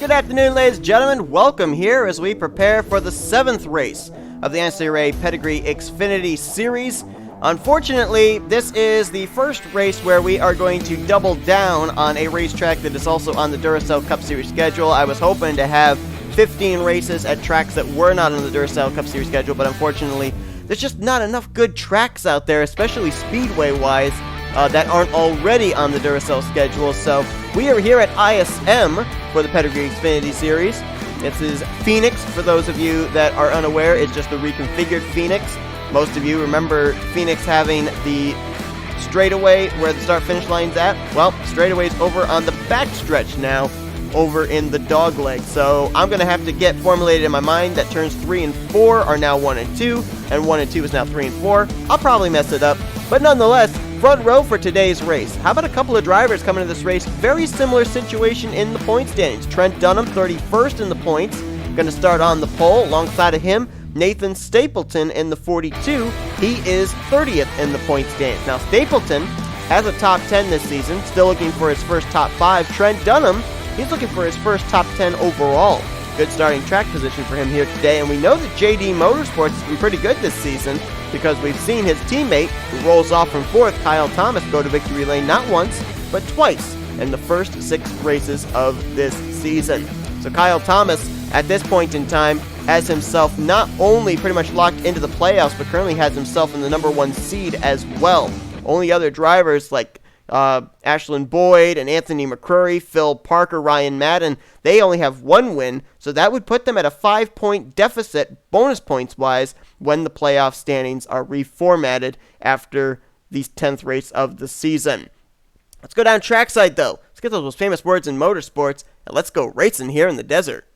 Good afternoon, ladies and gentlemen. Welcome here as we prepare for the 7th race of the NCRA Pedrigree Xfinity Series. Unfortunately, this is the first race where we are going to double down on a racetrack that is also on the Duracell Cup Series schedule. I was hoping to have 15 races at tracks that were not on the Duracell Cup Series schedule, but unfortunately, there's just not enough good tracks out there, especially speedway-wise, that aren't already on the Duracell schedule. So we are here at ISM for the Pedrigree Xfinity Series. This is Phoenix, for those of you that are unaware. It's just a reconfigured Phoenix. Most of you remember Phoenix having the straightaway where the start-finish line's at. Well, straightaway's over on the backstretch now, over in the dogleg. So I'm going to have to get formulated in my mind that turns 3 and 4 are now 1 and 2, and 1 and 2 is now 3 and 4. I'll probably mess it up, but nonetheless, front row for today's race. How about a couple of drivers coming to this race? Very similar situation in the point standings. Trent Dunham, 31st in the points, going to start on the pole. Alongside of him, N Stapleton in the 42. He is 30th in the point standings. Now, Stapleton has a top 10 this season, still looking for his first top 5. Trent Dunham, he's looking for his first top 10 overall. Good starting track position for him here today, and we know that JD Motorsports has been pretty good this season because we've seen his teammate, who rolls off from 4th, Kyle Thomas, go to victory lane not once, but twice in the first 6 races of this season. So Kyle Thomas, at this point in time, has himself not only pretty much locked into the playoffs, but currently has himself in the number 1 seed as well. Only other drivers like Ashlyn Boyd and Anthony McCrury, Phil Parker, Ryan Madden, they only have 1 win, so that would put them at a 5-point deficit, bonus points wise, when the playoff standings are reformatted after the 10th race of the season. Let's go down trackside though. Let's get those most famous words in motorsports, and let's go racing here in the desert.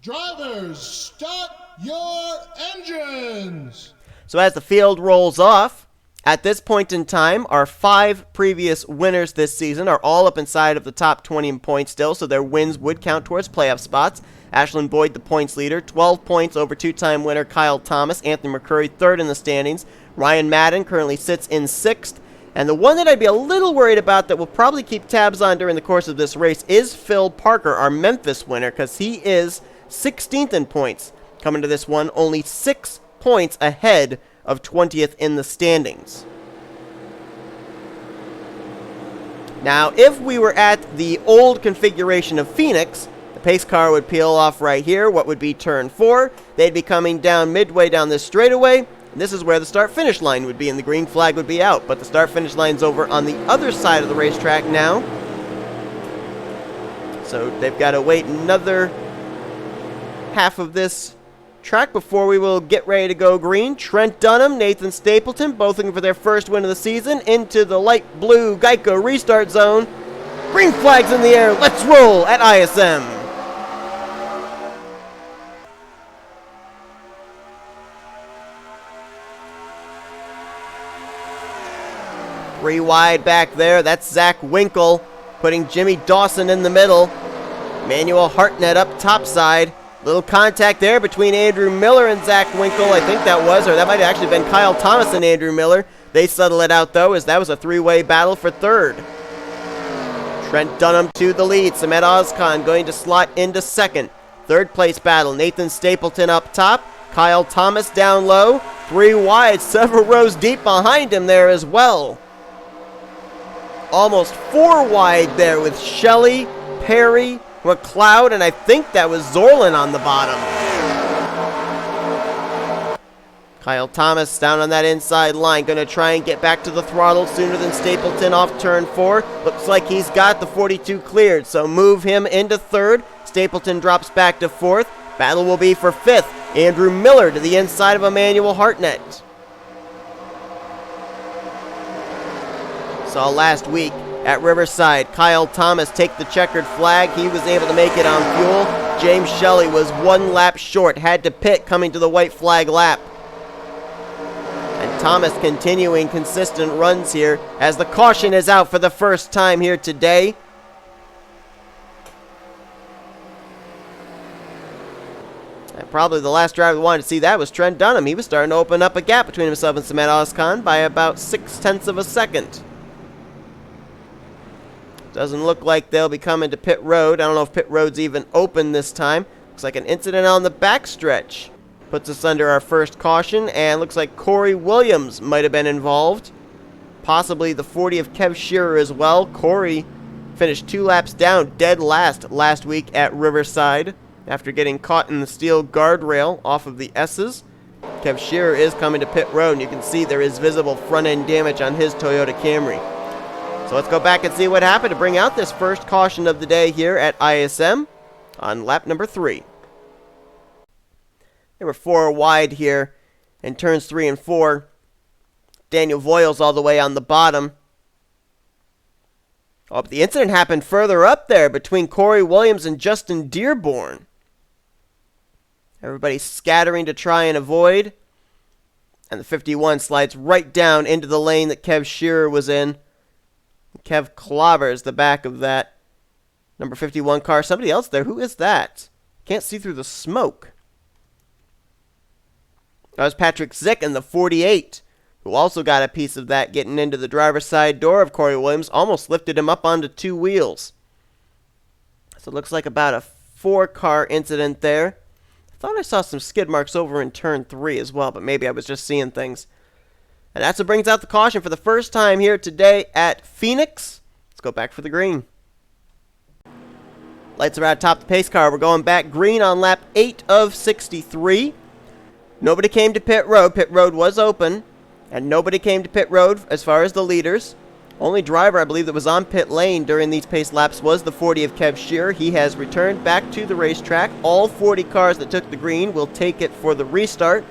Drivers, start your engines! So as the field rolls off, at this point in time, our 5 previous winners this season are all up inside of the top 20 in points still, so their wins would count towards playoff spots. Ashlyn Boyd, the points leader, 12 points over 2-time winner Kyle Thomas. Anthony McCrury, 3rd in the standings. Ryan Madden currently sits in 6th. And the one that I'd be a little worried about that we'll probably keep tabs on during the course of this race is Phil Parker, our Memphis winner, because he is 16th in points. Coming to this one, only 6 points ahead of 20th in the standings. Now, if we were at the old configuration of Phoenix, the pace car would peel off right here, what would be turn 4. They'd be coming down midway down this straightaway, and this is where the start-finish line would be, and the green flag would be out. But the start-finish line's over on the other side of the racetrack now. So they've got to wait another half of this track before we will get ready to go green. Trent Dunham, N Stapleton, both looking for their first win of the season, into the light blue Geico restart zone. Green flags in the air. Let's roll at ISM. Three wide back there. That's Z Winkle, putting J Dawson in the middle. Manuel Hartnett up top side. Little contact there between Andrew Miller and Z Winkle, I think that was, or that might have actually been Kyle Thomas and Andrew Miller. They settle it out, though, as that was a 3-way battle for 3rd. Trent Dunham to the lead. S Ozkan going to slot into 2nd. 3rd place battle. N Stapleton up top. Kyle Thomas down low. 3 wide, several rows deep behind him there as well. Almost 4 wide there with Shelly, Perry, McCloud, and I think that was Zoerlein on the bottom. Kyle Thomas down on that inside line, going to try and get back to the throttle sooner than Stapleton off turn 4. Looks like he's got the 42 cleared, so move him into 3rd. Stapleton drops back to 4th. Battle will be for 5th. Andrew Miller to the inside of Emmanuel Hartnett. Saw last week at Riverside, Kyle Thomas take the checkered flag. He was able to make it on fuel. J Shelly was 1 lap short, had to pit coming to the white flag lap. And Thomas continuing consistent runs here as the caution is out for the first time here today. And probably the last driver we wanted to see that was Trent Dunham. He was starting to open up a gap between himself and S Ozkan by about 0.6 of a second. Doesn't look like they'll be coming to pit road. I don't know if pit road's even open this time. Looks like an incident on the backstretch. Puts us under our first caution, and looks like Corey Williams might have been involved. Possibly the 40 of Kev Shearer as well. Corey finished 2 laps down, dead last week at Riverside after getting caught in the steel guardrail off of the S's. Kev Shearer is coming to pit road, and you can see there is visible front-end damage on his Toyota Camry. So let's go back and see what happened to bring out this first caution of the day here at ISM on lap number 3. They were 4 wide here in turns 3 and 4. Daniel Voiles all the way on the bottom. Oh, but the incident happened further up there between Corey Williams and Justin Dearborn. Everybody scattering to try and avoid. And the 51 slides right down into the lane that Kev Shearer was in. Kev clobbers the back of that number 51 car. Somebody else there. Who is that? Can't see through the smoke. That was Patrick Zych in the 48, who also got a piece of that getting into the driver's side door of Corey Williams. Almost lifted him up onto 2 wheels. So it looks like about a 4-car incident there. I thought I saw some skid marks over in turn 3 as well, but maybe I was just seeing things. And that's what brings out the caution for the first time here today at Phoenix. Let's go back for the green. Lights are out atop the pace car. We're going back green on lap 8 of 63. Nobody came to pit road. Pit road was open. And nobody came to pit road as far as the leaders. Only driver, I believe, that was on pit lane during these pace laps was the 40 of Kev Shearer. He has returned back to the racetrack. All 40 cars that took the green will take it for the restart.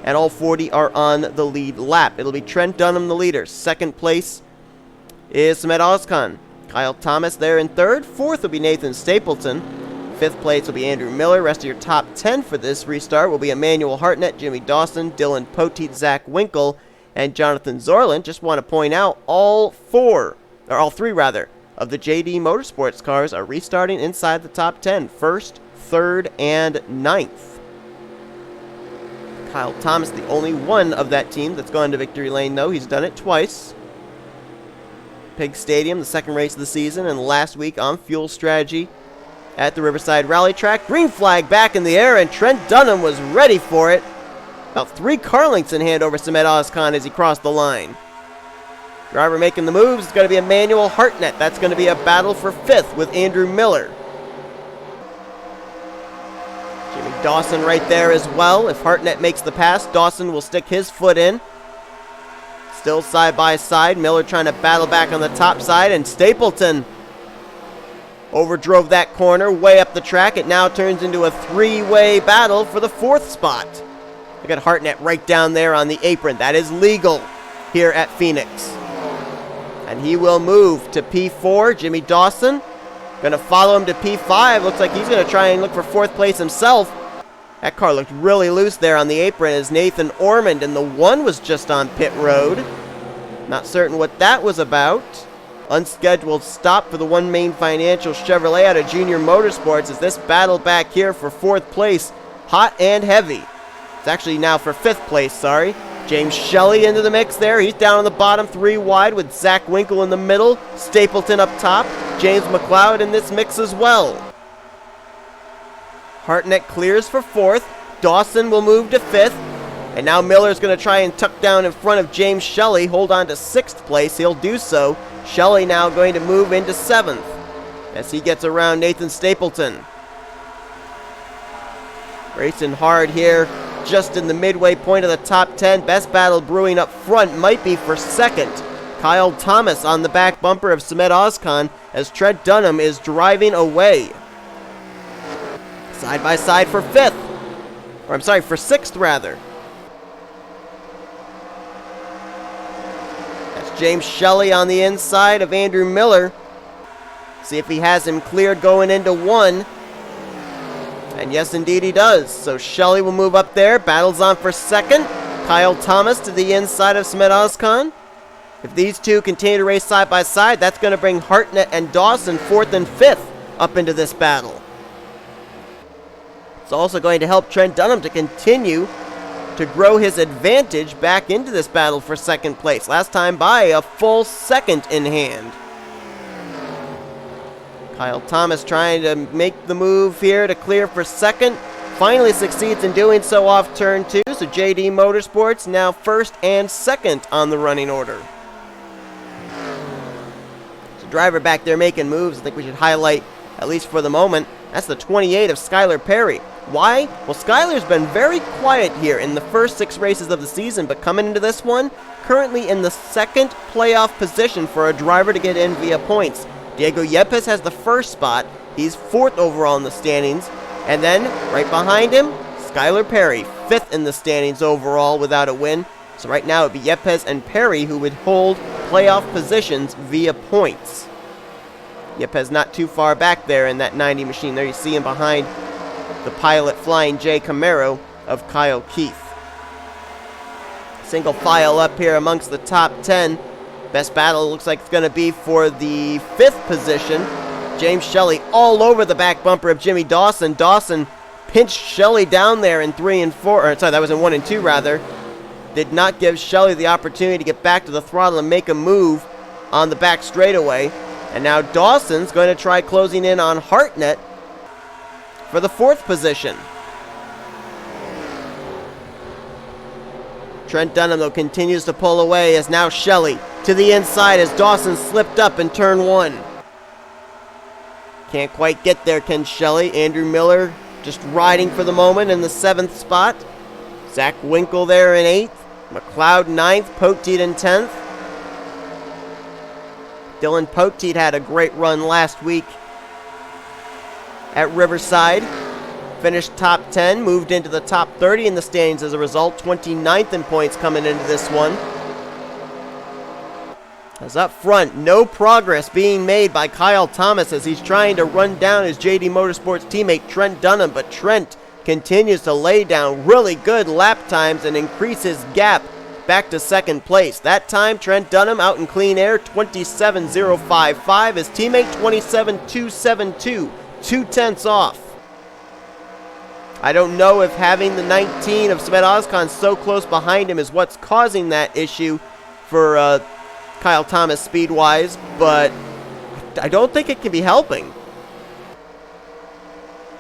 And all 40 are on the lead lap. It'll be Trent Dunham, the leader. Second place is S Ozkan. Kyle Thomas there in third. Fourth will be Nathan Stapleton. Fifth place will be Andrew Miller. Rest of your top 10 for this restart will be Emmanuel Hartnett, J Dawson, Dylan Poteet, Z Winkle, and Jonathan Zoerlein. Just want to point out all three of the JD Motorsports cars are restarting inside the top 10. First, third, and ninth. Kyle Thomas, the only one of that team that's gone to victory lane, though. He's done it twice. Pig Stadium, the second race of the season, and last week on Fuel Strategy at the Riverside Rally Track. Green flag back in the air, and Trent Dunham was ready for it. About 3 car lengths in hand over S Ozkan as he crossed the line. Driver making the moves is going to be Emmanuel Hartnett. That's going to be a battle for 5th with Andrew Miller. J Dawson right there as well. If Hartnett makes the pass, Dawson will stick his foot in. Still side by side. Miller trying to battle back on the top side, and Stapleton overdrove that corner way up the track. It now turns into a 3-way battle for the 4th spot. Look at Hartnett right down there on the apron. That is legal here at Phoenix. And he will move to P4. J Dawson going to follow him to P5. Looks like he's going to try and look for 4th place himself. That car looked really loose there on the apron as Nathan Ormond, and the 1 was just on pit road. Not certain what that was about. Unscheduled stop for the One Main Financial Chevrolet out of Junior Motorsports as this battle back here for 4th place. Hot and heavy. It's actually now for 5th place, sorry. J Shelly into the mix there. He's down on the bottom, 3 wide with Z Winkle in the middle. Stapleton up top. J McCloud in this mix as well. Hartnett clears for 4th. Dawson will move to 5th. And now Miller's going to try and tuck down in front of J Shelly. Hold on to 6th place. He'll do so. Shelly now going to move into 7th as he gets around Nathan Stapleton. Racing hard here. Just in the midway point of the top 10. Best battle brewing up front might be for 2nd. Kyle Thomas on the back bumper of S Ozkan as Trent Dunham is driving away. Side by side for 5th. Or I'm sorry, for 6th rather. That's J Shelly on the inside of Andrew Miller. See if he has him cleared going into 1. And yes, indeed he does. So Shelly will move up there. Battles on for 2nd. Kyle Thomas to the inside of S Ozkan. If these two continue to race side by side, that's going to bring Hartnett and Dawson 4th and 5th up into this battle. It's also going to help Trent Dunham to continue to grow his advantage back into this battle for 2nd place. Last time by a full 2nd in hand. Kyle Thomas trying to make the move here to clear for second. Finally succeeds in doing so off turn 2. So JD Motorsports now first and second on the running order. So driver back there making moves. I think we should highlight, at least for the moment, that's the 28 of Skylar Perry. Why? Well, Skylar's been very quiet here in the first 6 races of the season, but coming into this one, currently in the second playoff position for a driver to get in via points. Diego Yepez has the first spot. He's 4th overall in the standings. And then, right behind him, Skylar Perry, 5th in the standings overall without a win. So right now it would be Yepez and Perry who would hold playoff positions via points. Yepez not too far back there in that 90 machine. There you see him behind the pilot flying J Camaro of Kyle Keith. Single file up here amongst the top 10. Best battle looks like it's going to be for the 5th position. James Shelly all over the back bumper of Jimmy Dawson. Dawson pinched Shelly down there in 3 and 4. Or, sorry, that was in 1 and 2 rather. Did not give Shelly the opportunity to get back to the throttle and make a move on the back straightaway. And now Dawson's going to try closing in on Hartnett for the 4th position. Trent Dunham, though, continues to pull away as now Shelly to the inside as Dawson slipped up in turn 1. Can't quite get there, Ken Shelly. Andrew Miller just riding for the moment in the 7th spot. Z Winkle there in 8th. McCloud 9th. Poteet in 10th. Dylan Poteet had a great run last week at Riverside. Finished top 10, moved into the top 30 in the standings as a result. 29th in points coming into this one. As up front, no progress being made by Kyle Thomas as he's trying to run down his JD Motorsports teammate Trent Dunham, but Trent continues to lay down really good lap times and increase his gap back to 2nd place. That time, Trent Dunham out in clean air, 27.055. His teammate, 27.272, 2/10 off. I don't know if having the 19 of S Ozkan so close behind him is what's causing that issue for Kyle Thomas speed-wise, but I don't think it can be helping.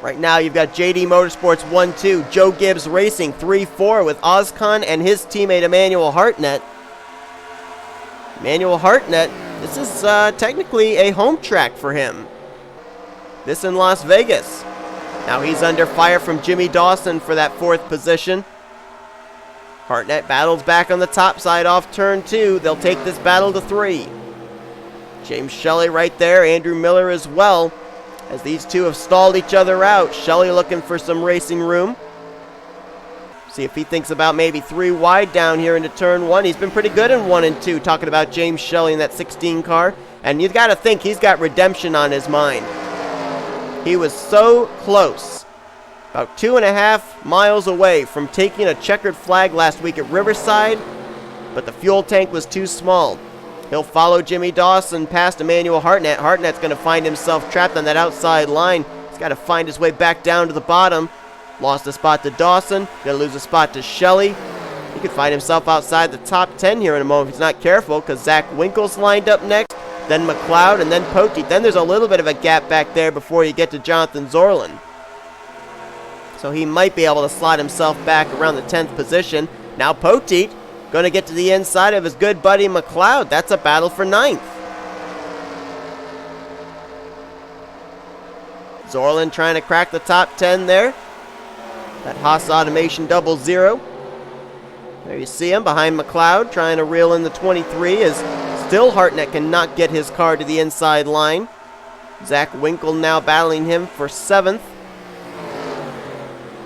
Right now, you've got JD Motorsports 1-2, Joe Gibbs Racing 3-4 with Ozkan and his teammate Emmanuel Hartnett. Emmanuel Hartnett, this is technically a home track for him. This in Las Vegas. Now he's under fire from Jimmy Dawson for that 4th position. Hartnett battles back on the top side off turn 2. They'll take this battle to 3. James Shelly right there, Andrew Miller as well, as these two have stalled each other out. Shelly looking for some racing room. See if he thinks about maybe 3 wide down here into turn 1. He's been pretty good in 1 and 2, talking about James Shelly in that 16 car. And you've got to think he's got redemption on his mind. He was so close. About 2.5 miles away from taking a checkered flag last week at Riverside, but the fuel tank was too small. He'll follow Jimmy Dawson past Emmanuel Hartnett. Hartnett's going to find himself trapped on that outside line. He's got to find his way back down to the bottom. Lost a spot to Dawson. Going to lose a spot to Shelly. He could find himself outside the top 10 here in a moment if he's not careful, because Z Winkle's lined up next, then McCloud, and then Poteet. Then there's a little bit of a gap back there before you get to Jonathan Zoerlein. So he might be able to slot himself back around the 10th position. Now Poteet going to get to the inside of his good buddy McCloud. That's a battle for 9th. Zoerlein trying to crack the top 10 there. That Haas Automation 00. There you see him behind McCloud trying to reel in the 23 as still Hartnett cannot get his car to the inside line. Z Winkle now battling him for 7th.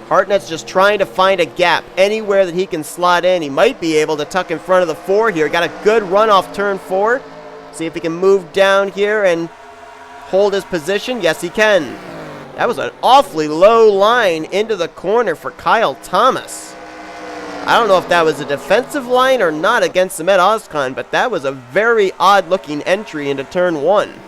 Hartnett's just trying to find a gap anywhere that he can slot in. He might be able to tuck in front of the 4 here. Got a good run off turn 4. See if he can move down here and hold his position. Yes, he can. That was an awfully low line into the corner for Kyle Thomas. I don't know if that was a defensive line or not against S Ozkan, but that was a very odd-looking entry into turn 1.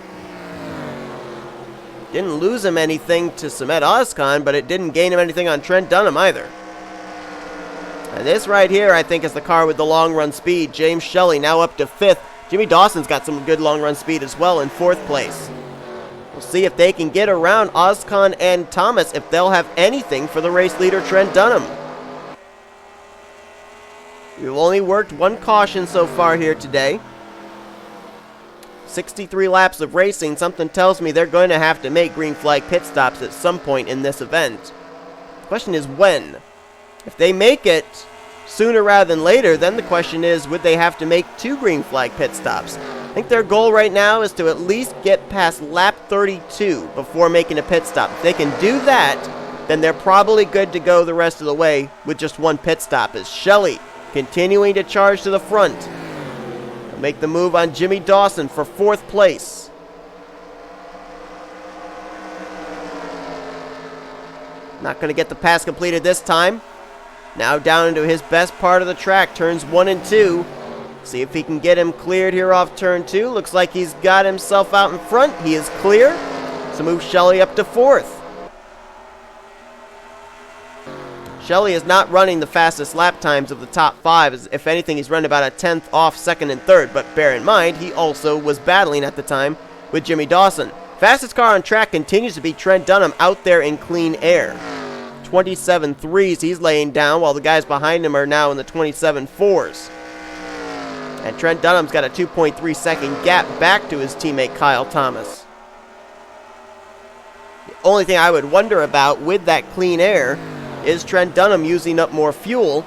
Didn't lose him anything to S Ozkan, but it didn't gain him anything on Trent Dunham either. And this right here, I think, is the car with the long-run speed. James Shelly now up to 5th. Jimmy Dawson's got some good long-run speed as well in 4th place. We'll see if they can get around Ozkan and Thomas, if they'll have anything for the race leader, Trent Dunham. We've only worked one caution so far here today. 63 laps of racing. Something tells me they're going to have to make green flag pit stops at some point in this event. The question is when. If they make it sooner rather than later, then the question is, would they have to make 2 green flag pit stops? I think their goal right now is to at least get past lap 32 before making a pit stop. If they can do that, then they're probably good to go the rest of the way with just 1 pit stop, as Shelly continuing to charge to the front. They'll make the move on J Dawson for 4th place. Not going to get the pass completed this time. Now down into his best part of the track, turns 1 and 2. See if he can get him cleared here off turn 2. Looks like he's got himself out in front. He is clear. So move Shelly up to 4th. Shelly is not running the fastest lap times of the top 5. As if anything, he's running about a 10th off 2nd and 3rd. But bear in mind, he also was battling at the time with J Dawson. Fastest car on track continues to be Trent Dunham out there in clean air. 27 threes he's laying down, while the guys behind him are now in the 27 fours. And Trent Dunham's got a 2.3 second gap back to his teammate Kyle Thomas. The only thing I would wonder about with that clean air is Trent Dunham using up more fuel.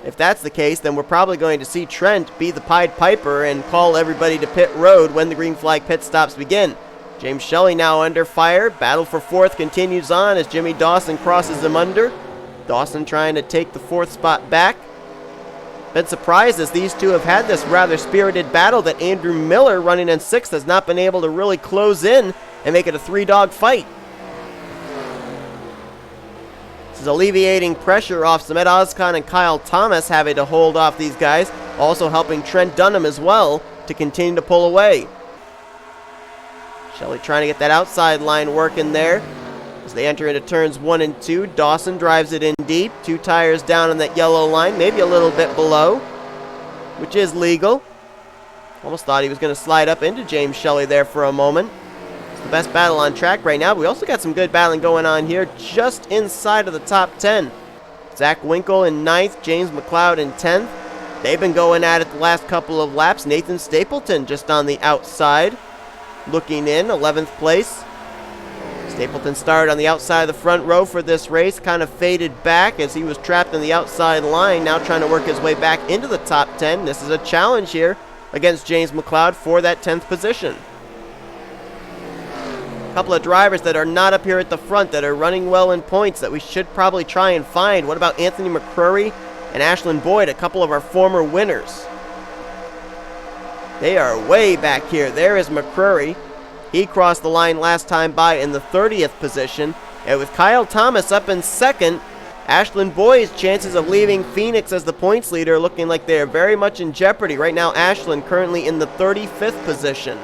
If that's the case, then we're probably going to see Trent be the Pied Piper and call everybody to pit road when the green flag pit stops begin. J Shelly now under fire. Battle for 4th continues on as J Dawson crosses him under. Dawson trying to take the 4th spot back. Been surprised as these two have had this rather spirited battle that Andrew Miller, running in 6th, has not been able to really close in and make it a 3-dog fight. This is alleviating pressure off S Ozkan and Kyle Thomas, having to hold off these guys. Also helping Trent Dunham as well to continue to pull away. Shelly trying to get that outside line working there. As they enter into turns 1 and 2, Dawson drives it in deep. 2 tires down on that yellow line, maybe a little bit below, which is legal. Almost thought he was going to slide up into J Shelly there for a moment. It's the best battle on track right now. We also got some good battling going on here just inside of the top 10. Z Winkle in 9th, J McCloud in 10th. They've been going at it the last couple of laps. N Stapleton just on the outside, looking in, 11th place. Stapleton started on the outside of the front row for this race, kind of faded back as he was trapped in the outside line, now trying to work his way back into the top 10. This is a challenge here against J McCloud for that 10th position. A couple of drivers that are not up here at the front that are running well in points that we should probably try and find. What about Anthony McCrury and Ashland Boyd, a couple of our former winners? They are way back here. There is McCrury. He crossed the line last time by in the 30th position. And with Kyle Thomas up in 2nd, Ashland Boyd's chances of leaving Phoenix as the points leader looking like they are very much in jeopardy. Right now, Ashland currently in the 35th position.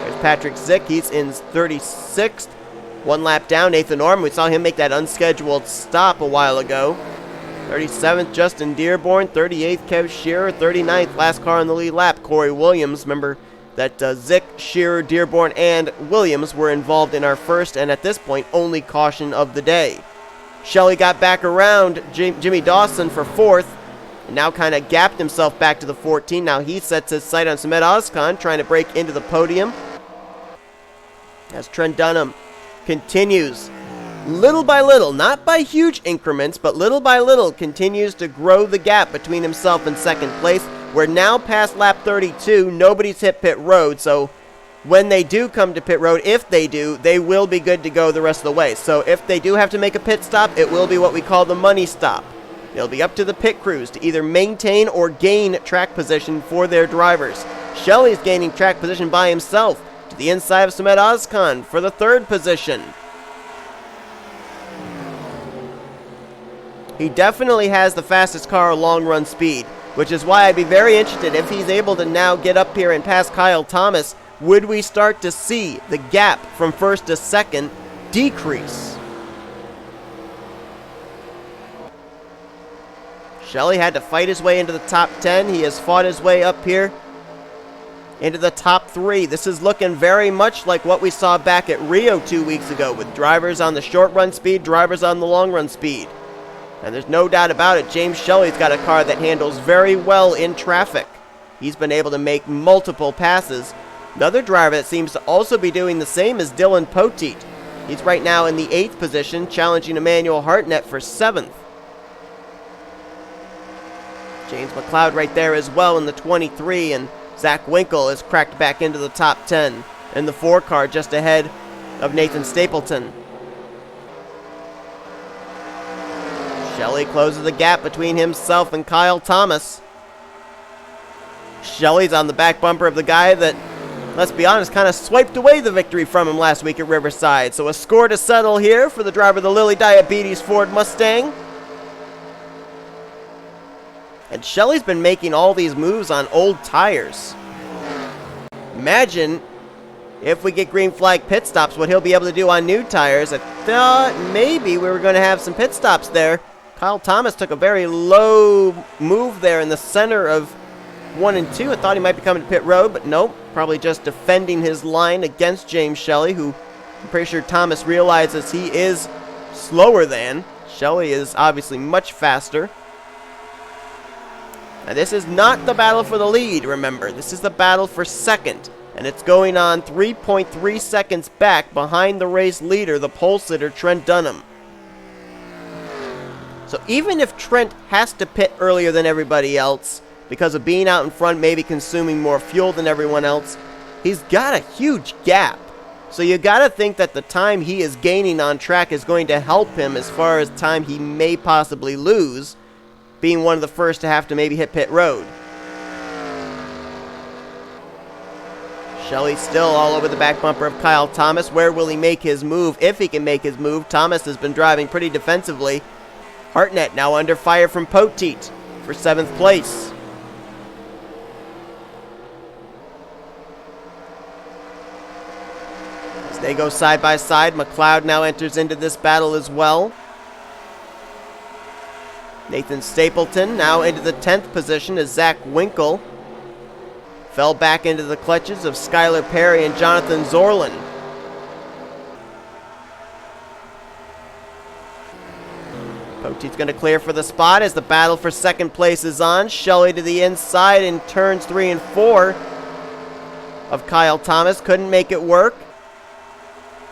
There's Patrick Zych. He's in 36th. 1 lap down, Nathan Orman. We saw him make that unscheduled stop a while ago. 37th, Justin Dearborn. 38th, Kev Shearer. 39th, last car on the lead lap, Corey Williams. Remember that Zych, Shearer, Dearborn, and Williams were involved in our first and at this point only caution of the day. Shelly got back around J Dawson for 4th and now kind of gapped himself back to the 14. Now he sets his sight on S Ozkan, trying to break into the podium. As Trent Dunham continues, little by little, not by huge increments, but little by little, continues to grow the gap between himself and 2nd place. We're now past lap 32. Nobody's hit pit road, so when they do come to pit road, if they do, they will be good to go the rest of the way. So if they do have to make a pit stop, it will be what we call the money stop. It'll be up to the pit crews to either maintain or gain track position for their drivers. Shelly's gaining track position by himself to the inside of S Ozkan for the 3rd position. He definitely has the fastest car long run speed, which is why I'd be very interested if he's able to now get up here and pass Kyle Thomas. Would we start to see the gap from 1st to 2nd decrease? Shelly had to fight his way into the top 10. He has fought his way up here into the top 3. This is looking very much like what we saw back at Rio 2 weeks ago, with drivers on the short run speed, drivers on the long run speed. And there's no doubt about it, J Shelly's got a car that handles very well in traffic. He's been able to make multiple passes. Another driver that seems to also be doing the same is D Poteet. He's right now in the 8th position, challenging Emmanuel Hartnett for 7th. J McCloud right there as well in the 23, and Z Winkle is cracked back into the top 10 in the 4 car, just ahead of N Stapleton. Shelly closes the gap between himself and Kyle Thomas. Shelly's on the back bumper of the guy that, let's be honest, kind of swiped away the victory from him last week at Riverside. So a score to settle here for the driver of the Lilly Diabetes Ford Mustang. And Shelly's been making all these moves on old tires. Imagine if we get green flag pit stops, what he'll be able to do on new tires. I thought maybe we were going to have some pit stops there. Kyle Thomas took a very low move there in the center of 1 and 2. I thought he might be coming to pit road, but nope. Probably just defending his line against J Shelly, who I'm pretty sure Thomas realizes he is slower than. Shelly is obviously much faster. Now this is not the battle for the lead, remember. This is the battle for second. And it's going on 3.3 seconds back behind the race leader, the pole sitter, Trent Dunham. So even if Trent has to pit earlier than everybody else, because of being out in front, maybe consuming more fuel than everyone else, he's got a huge gap. So you got to think that the time he is gaining on track is going to help him as far as time he may possibly lose, being one of the first to have to maybe hit pit road. Shelly still all over the back bumper of Kyle Thomas. Where will he make his move? If he can make his move. Thomas has been driving pretty defensively. Hartnett now under fire from Poteet for 7th place. As they go side by side, McCloud now enters into this battle as well. N Stapleton now into the 10th position as Z Winkle fell back into the clutches of Skylar Perry and Jonathan Zoerlein. Poteet's going to clear for the spot as the battle for second place is on. Shelly to the inside in turns 3 and 4 of Kyle Thomas. Couldn't make it work.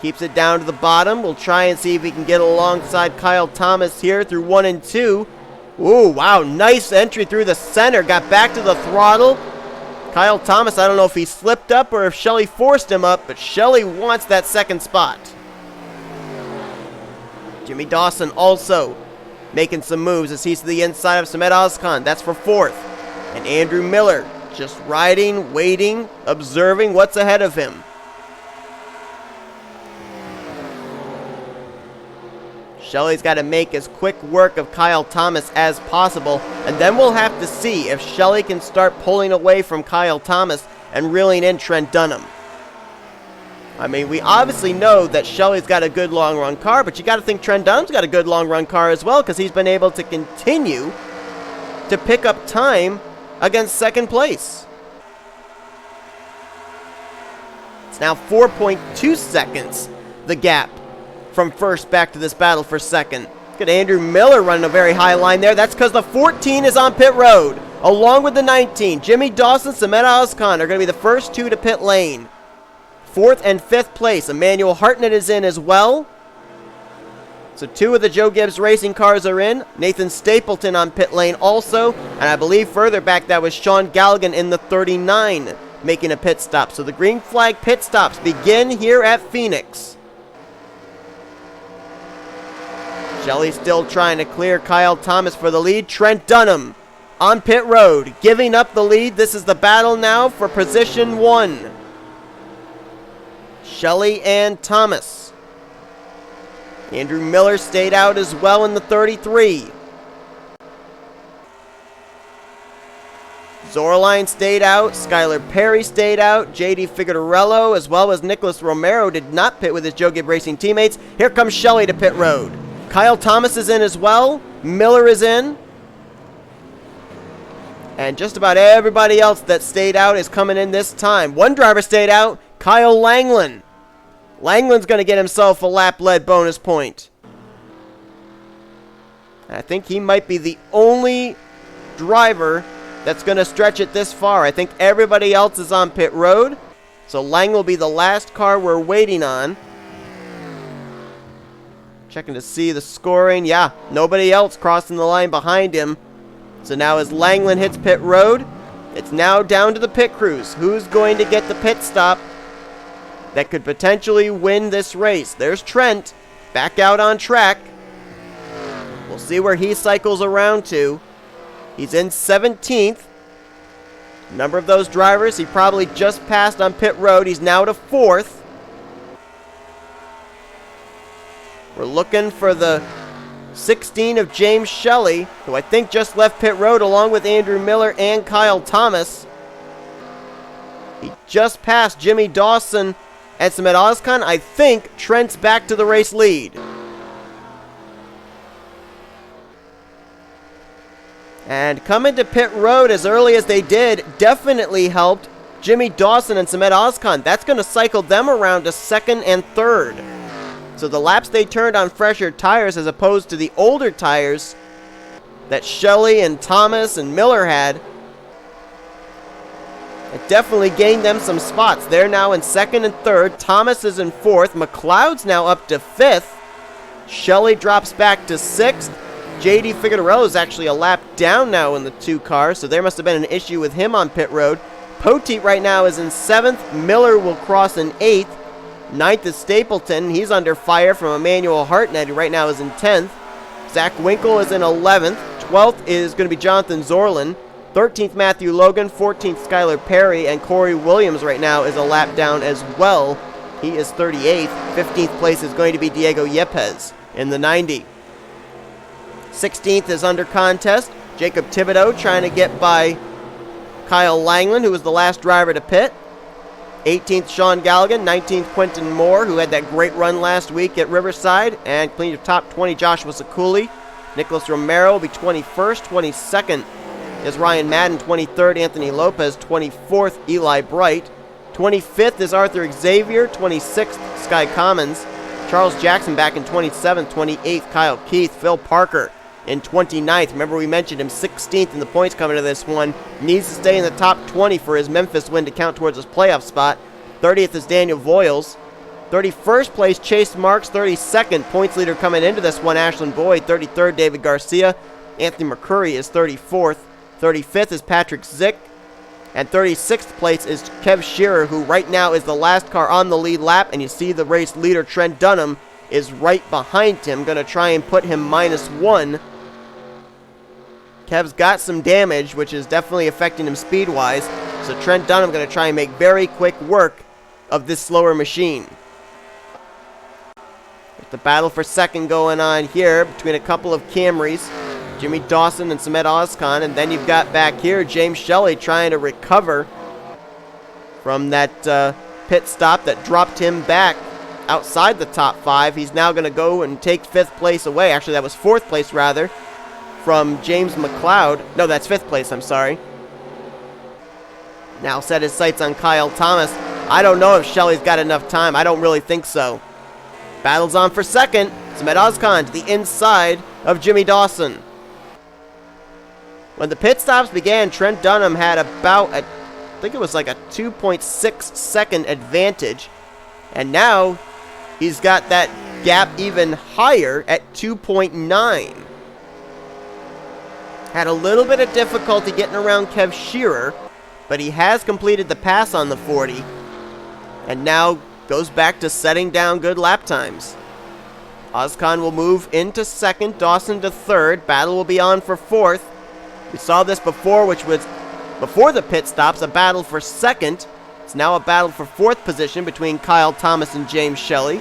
Keeps it down to the bottom. We'll try and see if he can get alongside Kyle Thomas here through 1 and 2. Ooh, wow, nice entry through the center. Got back to the throttle. Kyle Thomas, I don't know if he slipped up or if Shelly forced him up, but Shelly wants that second spot. Jimmy Dawson also making some moves as he's to the inside of S Ozkan. That's for 4th. And Andrew Miller just riding, waiting, observing what's ahead of him. Shelly's got to make as quick work of Kyle Thomas as possible, and then we'll have to see if Shelly can start pulling away from Kyle Thomas and reeling in Trent Dunham. I mean, we obviously know that Shelly's got a good long-run car, but you got to think Trent Dunham's got a good long-run car as well, because he's been able to continue to pick up time against second place. It's now 4.2 seconds, the gap from first back to this battle for second. Look at Andrew Miller running a very high line there. That's because the 14 is on pit road, along with the 19. Jimmy Dawson, S Ozkan are going to be the first 2 to pit lane. 4th and 5th place. Emmanuel Hartnett is in as well. So 2 of the Joe Gibbs Racing cars are in. N Stapleton on pit lane also. And I believe further back that was S Gallighan in the 39 making a pit stop. So the green flag pit stops begin here at Phoenix. Shelly still trying to clear Kyle Thomas for the lead. Trent Dunham on pit road, giving up the lead. This is the battle now for position 1. Shelly and Thomas. Andrew Miller stayed out as well in the 33. Zoerlein stayed out. Skylar Perry stayed out. J Figadarello as well as Nicholas Romero did not pit with his Joe Gibbs Racing teammates. Here comes Shelly to pit road. Kyle Thomas is in as well. Miller is in. And just about everybody else that stayed out is coming in this time. One driver stayed out, K Langeland. Langeland's going to get himself a lap-led bonus point. I think he might be the only driver that's going to stretch it this far. I think everybody else is on pit road. So Lang will be the last car we're waiting on. Checking to see the scoring. Yeah, nobody else crossing the line behind him. So now as Langeland hits pit road, it's now down to the pit crews. Who's going to get the pit stop that could potentially win this race? There's Trent, back out on track. We'll see where he cycles around to. He's in 17th. Number of those drivers he probably just passed on pit road. He's now to 4th. We're looking for the 16 of J Shelly, who I think just left pit road along with Andrew Miller and Kyle Thomas. He just passed Jimmy Dawson and S Ozkan. I think Trent's back to the race lead. And coming to pit road as early as they did definitely helped Jimmy Dawson and S Ozkan. That's going to cycle them around to 2nd and 3rd. So the laps they turned on fresher tires as opposed to the older tires that Shelly and Thomas and Miller had, it definitely gained them some spots. They're now in 2nd and 3rd. Thomas is in 4th. McCloud's now up to 5th. Shelly drops back to 6th. D Figadarello is actually a lap down now in the 2 cars, so there must have been an issue with him on pit road. Poteet right now is in 7th. Miller will cross in 8th. 9th is Stapleton. He's under fire from Emmanuel Hartnett, who right now is in 10th. Z Winkle is in 11th. 12th is going to be Jonathan Zoerlein. 13th, Matthew Logan. 14th, Skylar Perry. And Corey Williams right now is a lap down as well. He is 38th. 15th place is going to be Diego Yepez in the 90. 16th is under contest. Jacob Thibodeaux trying to get by K Langeland, who was the last driver to pit. 18th, Sean Gallighan. 19th, Quentin Moore, who had that great run last week at Riverside. And clean your top 20, Joshua Ciculli. Nicholas Romero will be 21st. 22nd is Ryan Madden. 23rd, Anthony Lopez. 24th, Eli Bright. 25th is Arthur Xavier. 26th, Sky Commons. Charles Jackson back in 27th. 28th, Kyle Keith. Phil Parker in 29th. Remember, we mentioned him 16th in the points coming to this one. Needs to stay in the top 20 for his Memphis win to count towards his playoff spot. 30th is Daniel Voiles. 31st place, Chase Marks. 32nd, points leader coming into this one, Ashland Boyd. 33rd, David Garcia. Anthony McCrury is 34th. 35th is Patrick Zych. And 36th place is Kev Shearer, who right now is the last car on the lead lap. And you see the race leader, Trent Dunham, is right behind him. Going to try and put him -1. Kev's got some damage, which is definitely affecting him speed-wise. So Trent Dunham going to try and make very quick work of this slower machine. With the battle for second going on here between a couple of Camrys, Jimmy Dawson and S Ozkan, and then you've got back here J Shelly trying to recover from that pit stop that dropped him back outside the top 5. He's now going to go and take 5th place away. Actually, that was 4th place, rather, from J McCloud. No, that's 5th place, I'm sorry. Now set his sights on Kyle Thomas. I don't know if Shelly's got enough time. I don't really think so. Battles on for second. S Ozkan to the inside of Jimmy Dawson. When the pit stops began, Trent Dunham had about, I think it was like a 2.6 second advantage. And now he's got that gap even higher at 2.9. Had a little bit of difficulty getting around Kev Shearer, but he has completed the pass on the 40. And now goes back to setting down good lap times. Ozkan will move into 2nd, Dawson to 3rd. Battle will be on for 4th. We saw this before, which was before the pit stops, a battle for 2nd. It's now a battle for 4th position between Kyle Thomas and J Shelly.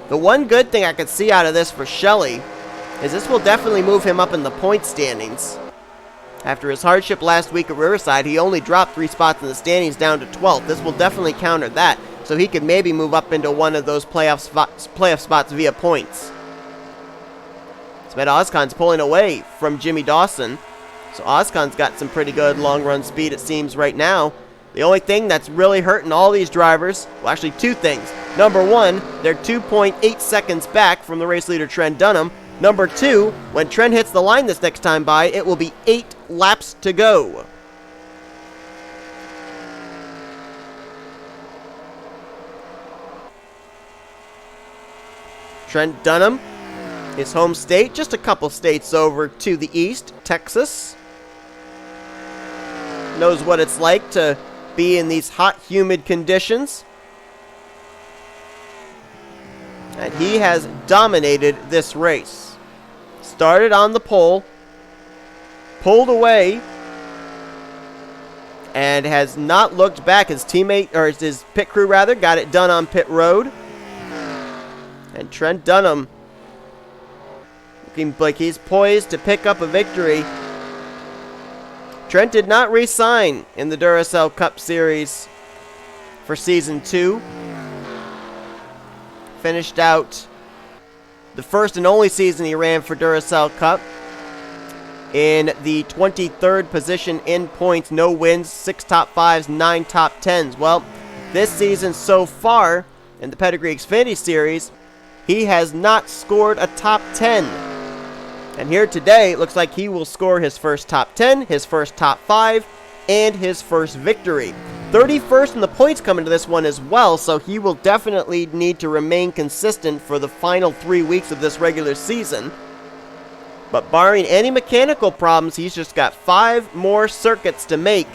The one good thing I could see out of this for Shelly is this will definitely move him up in the point standings. After his hardship last week at Riverside, he only dropped 3 spots in the standings down to 12th. This will definitely counter that, so he could maybe move up into one of those playoff spots via points. S J Ozkan's pulling away from Jimmy Dawson. So Ozkan's got some pretty good long run speed, it seems, right now. The only thing that's really hurting all these drivers, well, actually two things. Number one, they're 2.8 seconds back from the race leader Trent Dunham. Number two, when Trent hits the line this next time by, it will be 8 laps to go. Trent Dunham, his home state, just a couple states over to the east, Texas. Knows what it's like to be in these hot, humid conditions. And he has dominated this race. Started on the pole, pulled away, and has not looked back. His teammate, or his pit crew rather, got it done on pit road. And Trent Dunham looking like he's poised to pick up a victory. Trent did not re-sign in the Duracell Cup Series for Season 2. Finished out the first and only season he ran for Duracell Cup in the 23rd position in points. No wins, 6 top 5s, 9 top 10s. Well, this season so far in the Pedrigree Xfinity Series, he has not scored a top 10. And here today, it looks like he will score his first top 10, his first top 5, and his first victory. 31st in the points coming to this one as well, so he will definitely need to remain consistent for the final 3 weeks of this regular season. But barring any mechanical problems, he's just got 5 more circuits to make,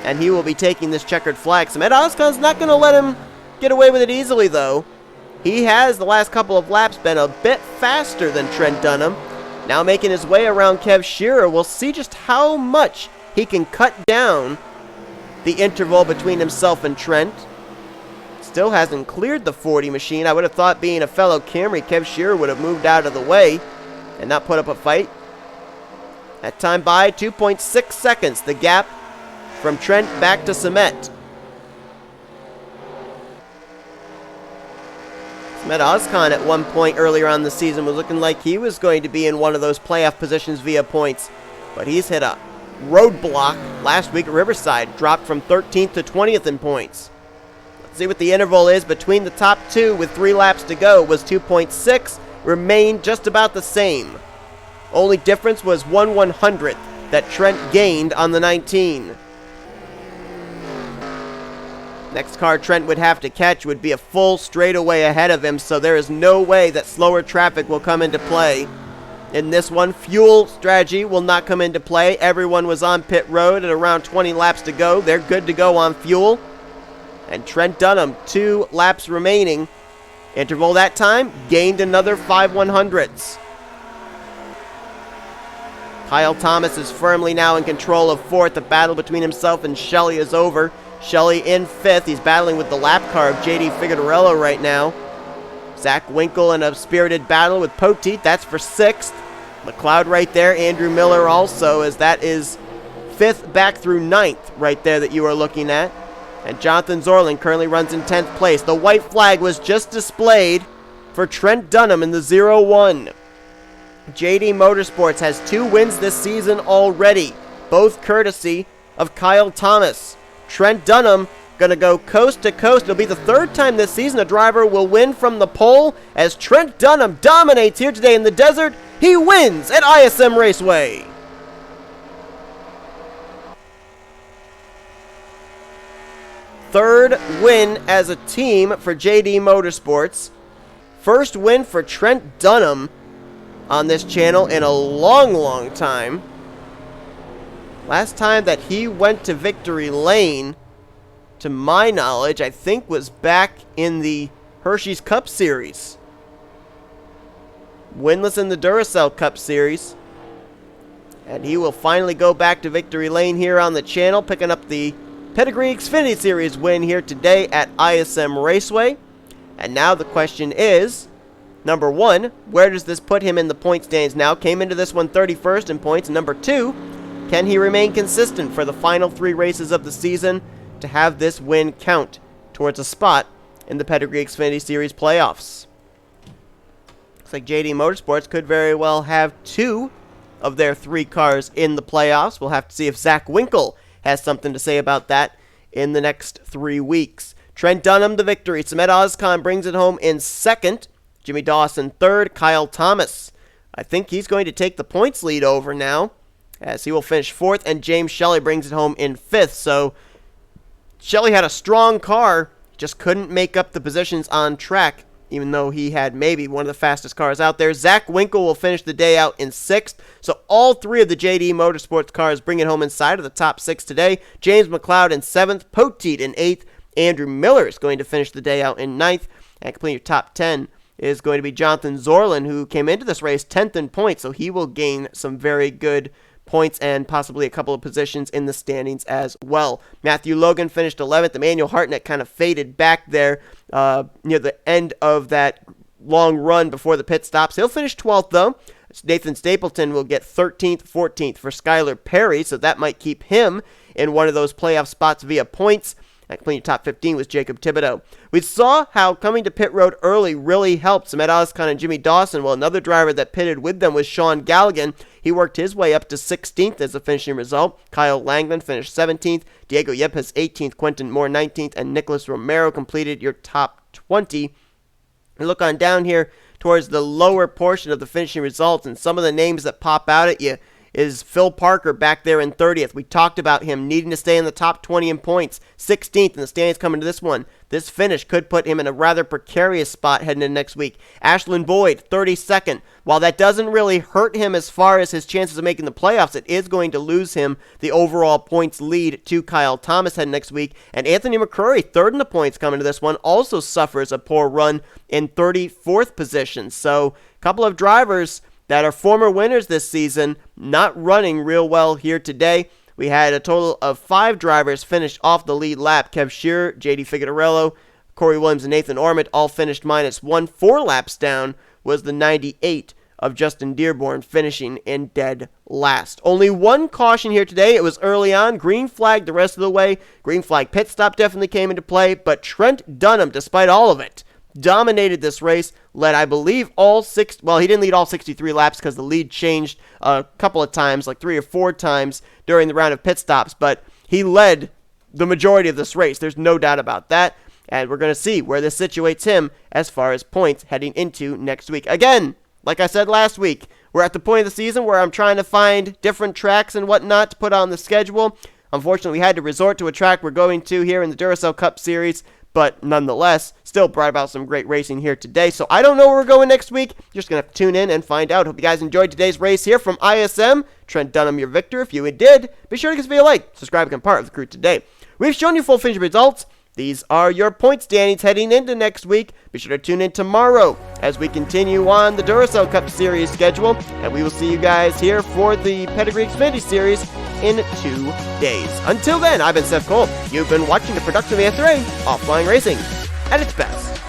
and he will be taking this checkered flag. So J Ozkan's not going to let him get away with it easily, though. He has, the last couple of laps, been a bit faster than Trent Dunham. Now making his way around Kev Shearer. We'll see just how much he can cut down the interval between himself and Trent. Still hasn't cleared the 40 machine. I would have thought, being a fellow Camry, Kev Shearer would have moved out of the way and not put up a fight. That time by 2.6 seconds, the gap from Trent back to Cement. J Ozkan at one point earlier on the season was looking like he was going to be in one of those playoff positions via points, but he's hit a roadblock last week at Riverside, dropped from 13th to 20th in points. Let's see what the interval is between the top two with 3 laps to go. Was 2.6, remained just about the same. Only difference was 1/100th that Trent gained on the 19. Next car Trent would have to catch would be a full straightaway ahead of him, so there is no way that slower traffic will come into play. In this one, fuel strategy will not come into play. Everyone was on pit road at around 20 laps to go. They're good to go on fuel. And Trent Dunham, 2 laps remaining. Interval that time, gained another 5/100ths. Kyle Thomas is firmly now in control of 4th. The battle between himself and Shelly is over. Shelly in 5th. He's battling with the lap car of J Figadarello right now. Z Winkle in a spirited battle with Poteet. That's for 6th. McCloud right there. Andrew Miller also, as that is 5th back through 9th right there that you are looking at. And Jonathan Zoerlein currently runs in 10th place. The white flag was just displayed for Trent Dunham in the 0-1. JD Motorsports has 2 wins this season already, both courtesy of Kyle Thomas. Trent Dunham going to go coast to coast. It'll be the 3rd time this season a driver will win from the pole, as Trent Dunham dominates here today in the desert. He wins at ISM Raceway. Third win as a team for JD Motorsports. First win for Trent Dunham on this channel in a long, long time. Last time that he went to victory lane, to my knowledge, I think was back in the Hershey's Cup Series. Winless in the Duracell Cup Series. And he will finally go back to victory lane here on the channel, picking up the Pedrigree Xfinity Series win here today at ISM Raceway. And now the question is, number 1, where does this put him in the point standings now? Came into this one 31st in points. Number 2, can he remain consistent for the final 3 races of the season to have this win count towards a spot in the Pedrigree Xfinity Series playoffs? Looks like JD Motorsports could very well have 2 of their 3 cars in the playoffs. We'll have to see if Z Winkle has something to say about that in the next 3 weeks. Trent Dunham, the victory. S Ozkan brings it home in 2nd. Jimmy Dawson 3rd. Kyle Thomas, I think he's going to take the points lead over now, as he will finish 4th. And J Shelly brings it home in 5th. So Shelly had a strong car, just couldn't make up the positions on track, even though he had maybe one of the fastest cars out there. Z Winkle will finish the day out in 6th. So all 3 of the JD Motorsports cars bring it home inside of the top 6 today. J McCloud in 7th, Poteet in 8th. Andrew Miller is going to finish the day out in 9th. And completing your top 10 is going to be J Zoerlein, who came into this race 10th in points. So he will gain some very good points and possibly a couple of positions in the standings as well. Matthew Logan finished 11th. Emmanuel Hartnett kind of faded back there near the end of that long run before the pit stops. He'll finish 12th, though. N Stapleton will get 13th, 14th for Skylar Perry, so that might keep him in one of those playoff spots via points. And completing top 15 was Jacob Thibodeaux. We saw how coming to pit road early really helped S Ozkan and Jimmy Dawson. Well, another driver that pitted with them was S Gallighan. He worked his way up to 16th as a finishing result. K Langeland finished 17th. Diego Yepez 18th. Quentin Moore 19th. And Nicholas Romero completed your top 20. And look on down here towards the lower portion of the finishing results, and some of the names that pop out at you is Phil Parker back there in 30th. We talked about him needing to stay in the top 20 in points. 16th in the standings coming to this one. This finish could put him in a rather precarious spot heading into next week. Ashland Boyd, 32nd. While that doesn't really hurt him as far as his chances of making the playoffs, it is going to lose him the overall points lead to Kyle Thomas heading next week. And Anthony McCrury, 3rd in the points coming to this one, also suffers a poor run in 34th position. So a couple of drivers that are former winners this season not running real well here today. We had a total of 5 drivers finish off the lead lap. Kev Shearer, J Figadarello, Corey Williams, and Nathan Ormond all finished -1. 4 laps down was the 98 of Justin Dearborn, finishing in dead last. Only 1 caution here today. It was early on. Green flag the rest of the way. Green flag pit stop definitely came into play, but Trent Dunham, despite all of it, dominated this race, led, I believe, he didn't lead all 63 laps because the lead changed a couple of times, like 3 or 4 times during the round of pit stops, but he led the majority of this race. There's no doubt about that, and we're going to see where this situates him as far as points heading into next week. Again, like I said last week, we're at the point of the season where I'm trying to find different tracks and whatnot to put on the schedule. Unfortunately, we had to resort to a track we're going to here in the Duracell Cup Series, but nonetheless, still brought about some great racing here today. So I don't know where we're going next week. You're just going to have to tune in and find out. Hope you guys enjoyed today's race here from ISM. Trent Dunham, your victor. If you did, be sure to give this video a like, subscribe, and become part of the crew today. We've shown you full finish results. These are your point standings heading into next week. Be sure to tune in tomorrow as we continue on the Duracell Cup Series schedule. And we will see you guys here for the Pedrigree Xfinity Series in 2 days. Until then, I've been Seth Cole. You've been watching the production of the NNSCRA Offline Racing at its best.